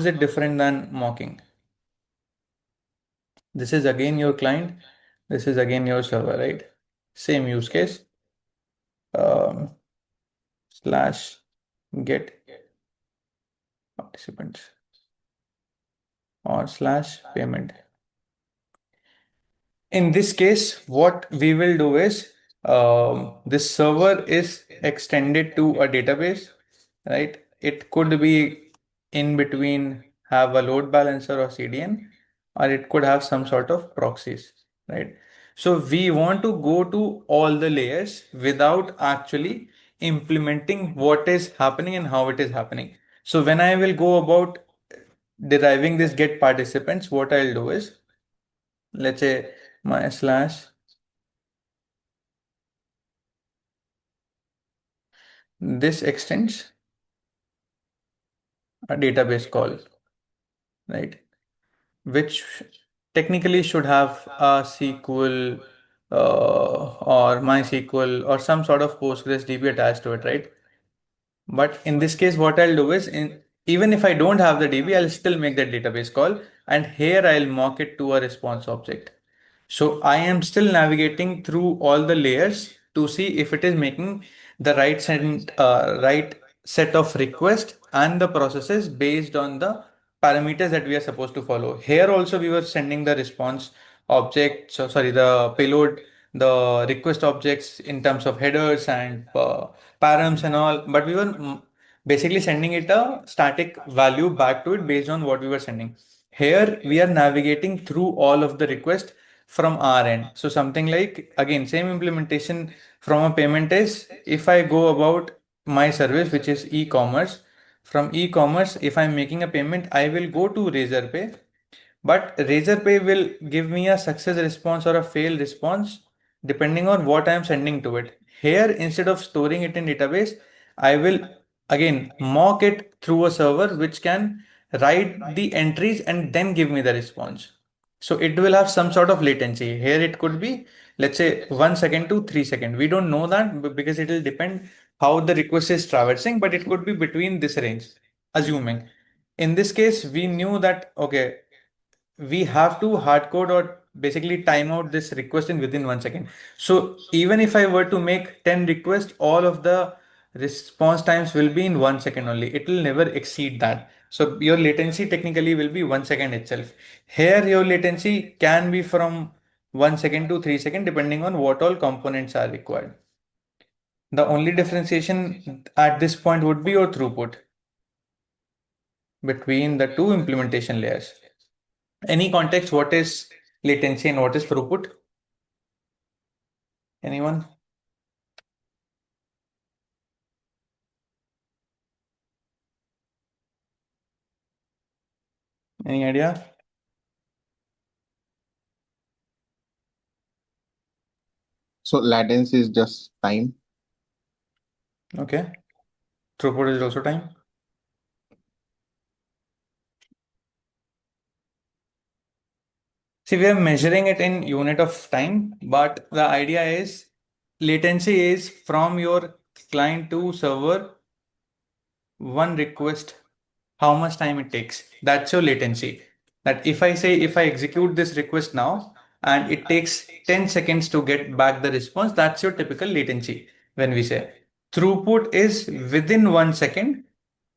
is it different than mocking? This is again your client. This is again your server, right? Same use case. Um, Slash get participants or slash payment. In this case, what we will do is this server is extended to a database, right? It could be in between have a load balancer or CDN, or it could have some sort of proxies, right? So we want to go to all the layers without actually implementing what is happening and how it is happening. So when I will go about deriving this get participants, what I'll do is, let's say my slash this extends a database call, right? Which technically should have a SQL or MySQL or some sort of Postgres DB attached to it, right? But in this case, what I'll do is, even if I don't have the DB, I'll still make that database call, and here I'll mock it to a response object. So I am still navigating through all the layers to see if it is making the right set of requests and the processes based on the parameters that we are supposed to follow. Here also we were sending the response object, so sorry, the payload, the request objects in terms of headers and params and all, but we were basically sending it a static value back to it based on what we were sending. Here we are navigating through all of the requests from our end. So something like, again, same implementation from a payment is, if I go about my service, which is e-commerce, from e-commerce, if I'm making a payment, I will go to Razorpay, but Razorpay will give me a success response or a fail response depending on what I'm sending to it. Here, instead of storing it in database, I will again mock it through a server which can write the entries and then give me the response. So it will have some sort of latency. Here it could be, let's say, 1 second to 3 seconds. We don't know that because it will depend how the request is traversing, but it could be between this range, assuming. In this case, we knew that, okay, we have to hard code or basically time out this request in within 1 second. So even if I were to make 10 requests, all of the response times will be in 1 second only. It will never exceed that. So your latency technically will be 1 second itself. Here your latency can be from 1 second to 3 seconds depending on what all components are required. The only differentiation at this point would be your throughput between the two implementation layers. Any context, what is latency and what is throughput? Anyone? Any idea? So latency is just time. Okay. Throughput is also time. See, we are measuring it in unit of time, but the idea is latency is from your client to server, one request, how much time it takes. That's your latency. That if I say, if I execute this request now and it takes 10 seconds to get back the response, that's your typical latency. When we say throughput is within 1 second,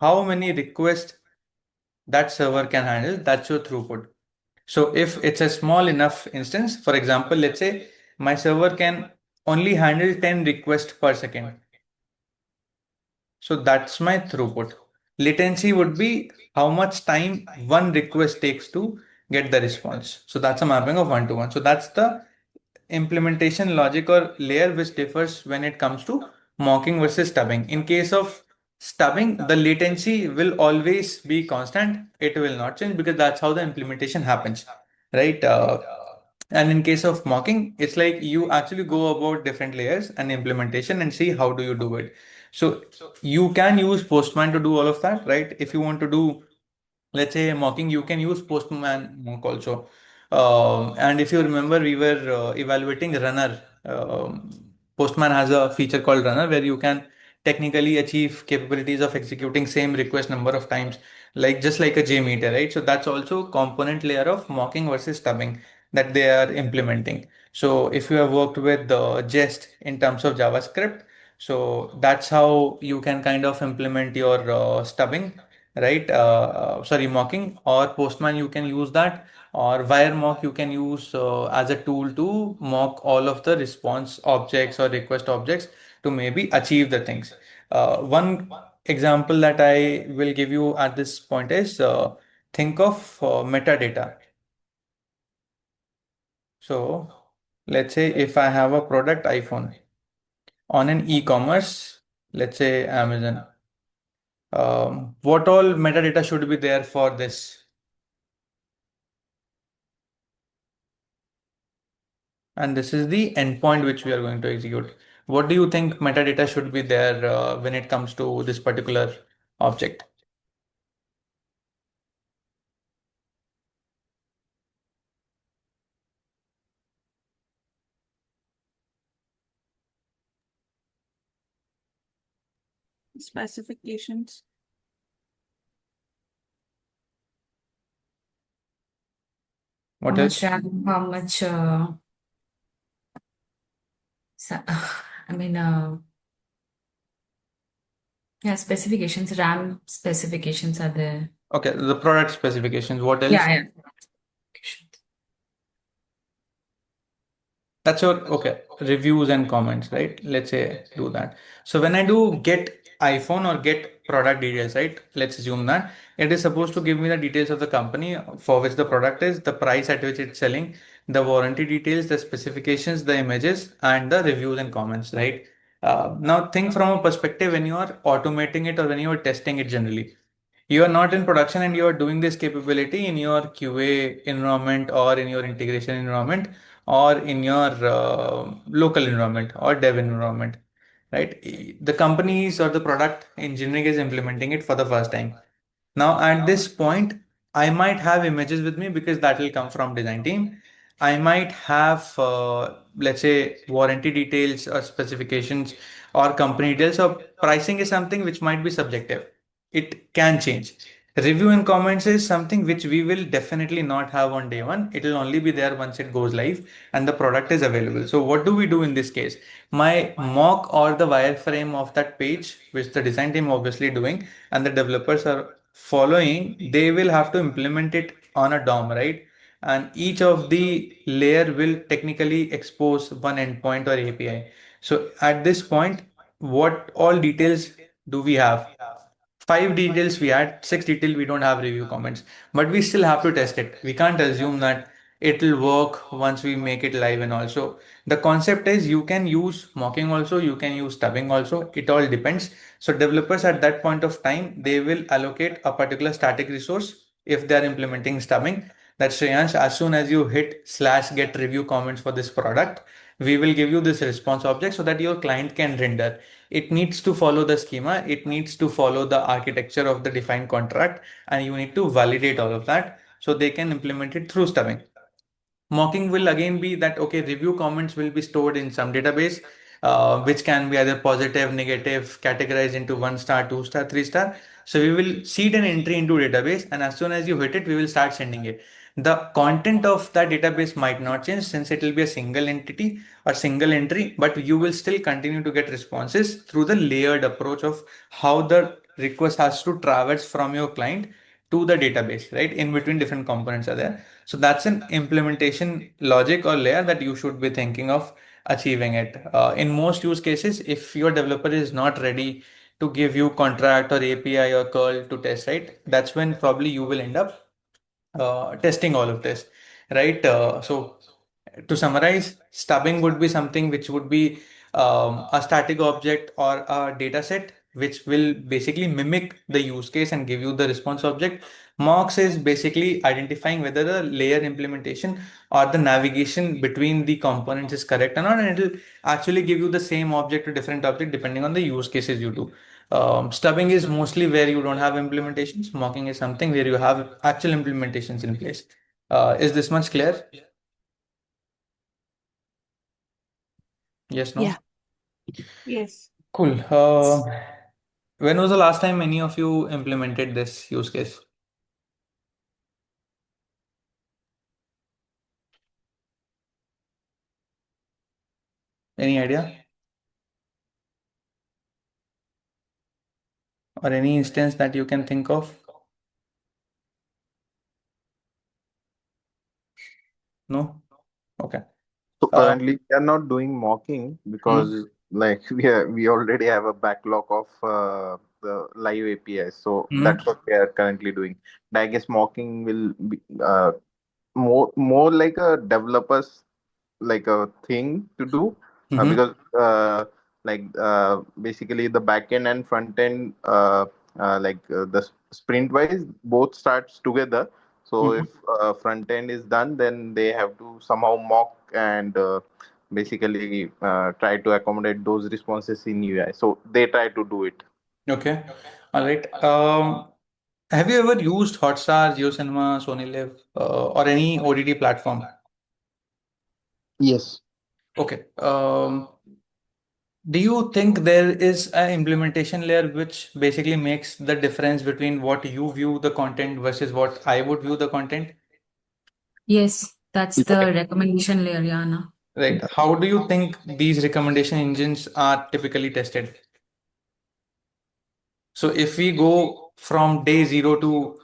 how many requests that server can handle, that's your throughput. So if it's a small enough instance, for example, let's say my server can only handle 10 requests per second. So that's my throughput. Latency would be how much time one request takes to get the response. So that's a mapping of 1 to 1. So that's the implementation logic or layer which differs when it comes to mocking versus stubbing. In case of stubbing, the latency will always be constant. It will not change because that's how the implementation happens, right? And in case of mocking, it's like you actually go about different layers and implementation and see how do you do it. So you can use Postman to do all of that, right? If you want to do, let's say, mocking, you can use Postman mock also. And if you remember, we were evaluating Runner. Postman has a feature called Runner where you can technically achieve capabilities of executing same request number of times, like just like a JMeter, right? So that's also component layer of mocking versus stubbing that they are implementing. So if you have worked with the Jest in terms of JavaScript, so that's how you can kind of implement your stubbing, right? Sorry, mocking, or Postman you can use that, or wire mock you can use as a tool to mock all of the response objects or request objects to maybe achieve the things. One example that I will give you at this point is think of metadata. So let's say if I have a product iPhone on an e-commerce, let's say Amazon, what all metadata should be there for this? And this is the endpoint which we are going to execute. What do you think metadata should be there when it comes to this particular object? Specifications. How What much else? RAM, how much, I mean, yeah, specifications, RAM specifications are there. Okay, the product specifications. What else? Yeah, yeah. Specifications. That's your okay reviews and comments, right? Let's say do that. So when I do get iPhone or get product details, right? Let's assume that it is supposed to give me the details of the company for which the product is, the price at which it's selling, the warranty details, the specifications, the images, and the reviews and comments, right? Now think from a perspective when you are automating it or when you are testing it generally. You are not in production and you are doing this capability in your QA environment or in your integration environment or in your local environment or dev environment, right? The companies or the product engineering is implementing it for the first time. Now, at this point, I might have images with me because that will come from design team. I might have, let's say, warranty details or specifications or company details. So pricing is something which might be subjective. It can change. Review and comments is something which we will definitely not have on day one. It will only be there once it goes live and the product is available. So what do we do in this case? My mock or the wireframe of that page, which the design team obviously doing and the developers are following, they will have to implement it on a DOM, right? And each of the layer will technically expose one endpoint or API. So at this point, what all details do we have? Five details we had, six detail we don't have review comments, but we still have to test it. We can't assume that it will work once we make it live. And also the concept is you can use mocking also, you can use stubbing also, it all depends. So developers at that point of time, they will allocate a particular static resource if they are implementing stubbing. That Shreyansh, as soon as you hit slash get review comments for this product, we will give you this response object so that your client can render. It needs to follow the schema, it needs to follow the architecture of the defined contract, and you need to validate all of that so they can implement it through stubbing. Mocking will again be that, okay, review comments will be stored in some database, which can be either positive, negative, categorized into 1 star, 2 star, 3 star. So we will seed an entry into database, and as soon as you hit it, we will start sending it. The content of that database might not change since it will be a single entity or single entry, but you will still continue to get responses through the layered approach of how the request has to traverse from your client to the database, right? In between different components are there. So that's an implementation logic or layer that you should be thinking of achieving it. In most use cases, if your developer is not ready to give you contract or API or curl to test, right? That's when probably you will end up testing all of this, right? So to summarize, stubbing would be something which would be a static object or a data set which will basically mimic the use case and give you the response object. Mocks is basically identifying whether the layer implementation or the navigation between the components is correct or not, and it will actually give you the same object to different object depending on the use cases you do. Stubbing is mostly where you don't have implementations. Mocking is something where you have actual implementations in place. Is this much clear? Yes, no? Yeah. Yes. Cool. When was the last time any of you implemented this use case? Any idea? Or any instance that you can think of? No? Okay. So Uh, currently we are not doing mocking hmm, because like we already have a backlog of the live APIs. So hmm, that's what we are currently doing. And I guess mocking will be more like a developer's like a thing to do hmm. because basically the back end and front end the sprint wise both starts together. So if Hmm. front end is done, then they have to somehow mock and basically try to accommodate those responses in UI. So they try to do it. Okay. All right. Have you ever used Hotstar, JioCinema, Sony Live, or any OTT platform? Yes. Okay. Do you think there is an implementation layer which basically makes the difference between what you view the content versus what I would view the content? Yes, that's the recommendation layer, Yana. Right. How do you think these recommendation engines are typically tested? So if we go from day zero to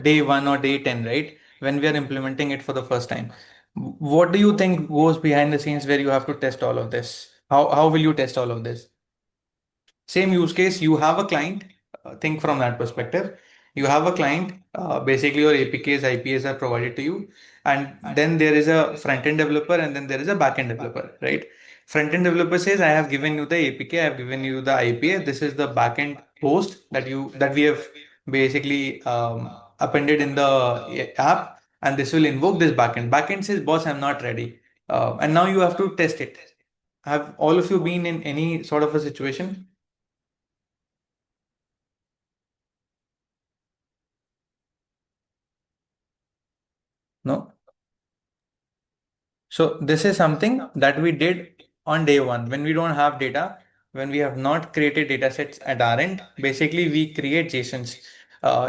day one or day 10, right? When we are implementing it for the first time, what do you think goes behind the scenes where you have to test all of this? How will you test all of this? Same use case, you have a client, think from that perspective. You have a client, basically your APKs, IPAs are provided to you, and then there is a front end developer and then there is a back end developer, right? Front end developer says, I have given you the APK, I have given you the IPA, this is the back end host that we have basically appended in the app, and this will invoke this backend. Backend says, boss, I'm not ready. And now you have to test it. Have all of you been in any sort of a situation? No. So this is something that we did on day one when we don't have data, when we have not created data sets at our end. Basically, we create JSONs.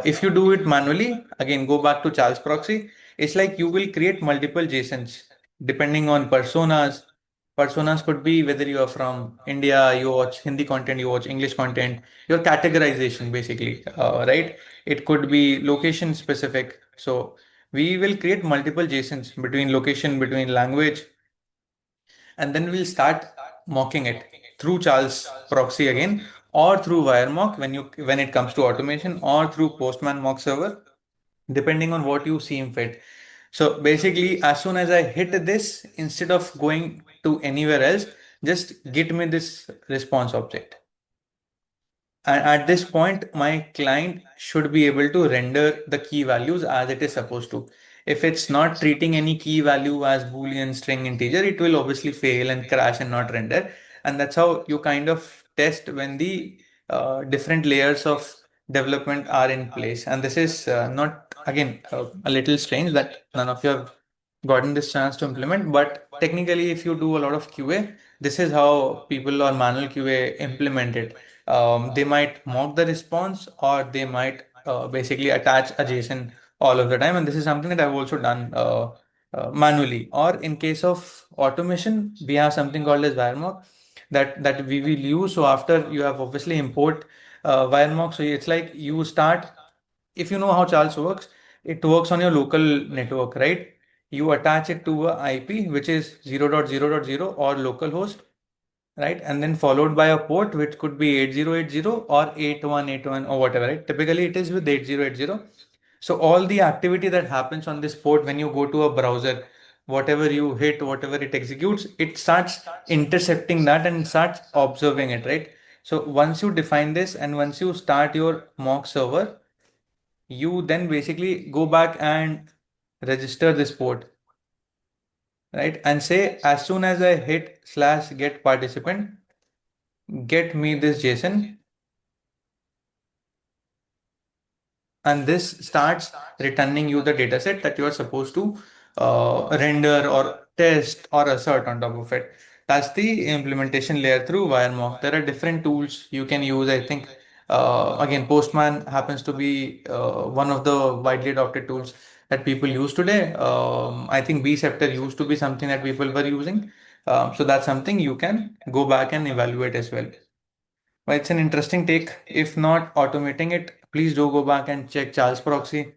If you do it manually, again, go back to Charles proxy. It's like you will create multiple JSONs depending on personas. Personas could be whether you are from India, you watch Hindi content, you watch English content, your categorization basically, right? It could be location specific. So we will create multiple JSONs between location, between language, and then we'll start mocking it through Charles proxy again, or through wire mock when it comes to automation, or through Postman mock server, depending on what you seem fit. So basically, as soon as I hit this, instead of going to anywhere else, just get me this response object. And at this point, my client should be able to render the key values as it is supposed to. If it's not treating any key value as Boolean, string, integer, it will obviously fail and crash and not render. And that's how you kind of test when the different layers of development are in place. And this is not, again, a little strange that none of you have gotten this chance to implement. But technically, if you do a lot of QA, this is how people on manual QA implement it. They might mock the response, or they might basically attach a JSON all of the time. And this is something that I've also done manually. Or in case of automation, we have something called as wire mock that we will use. So after you have obviously import wire mock, so it's like you start, if you know how Charles works, it works on your local network, right? You attach it to a IP which is 0.0.0 or localhost, right? And then followed by a port which could be 8080 or 8181 or whatever, right? Typically it is with 8080. So all the activity that happens on this port when you go to a browser, whatever you hit, whatever it executes, it starts intercepting that and starts observing it, right? So once you define this and once you start your mock server, you then basically go back and register this port, right? And say, as soon as I hit slash get participant, get me this JSON, and this starts returning you the dataset that you are supposed to render or test or assert on top of it. That's the implementation layer through WireMock. There are different tools you can use. I think again, Postman happens to be one of the widely adopted tools that people use today. I think Bceptor used to be something that people were using. So that's something you can go back and evaluate as well. Well, it's an interesting take. If not automating it, please do go back and check Charles Proxy.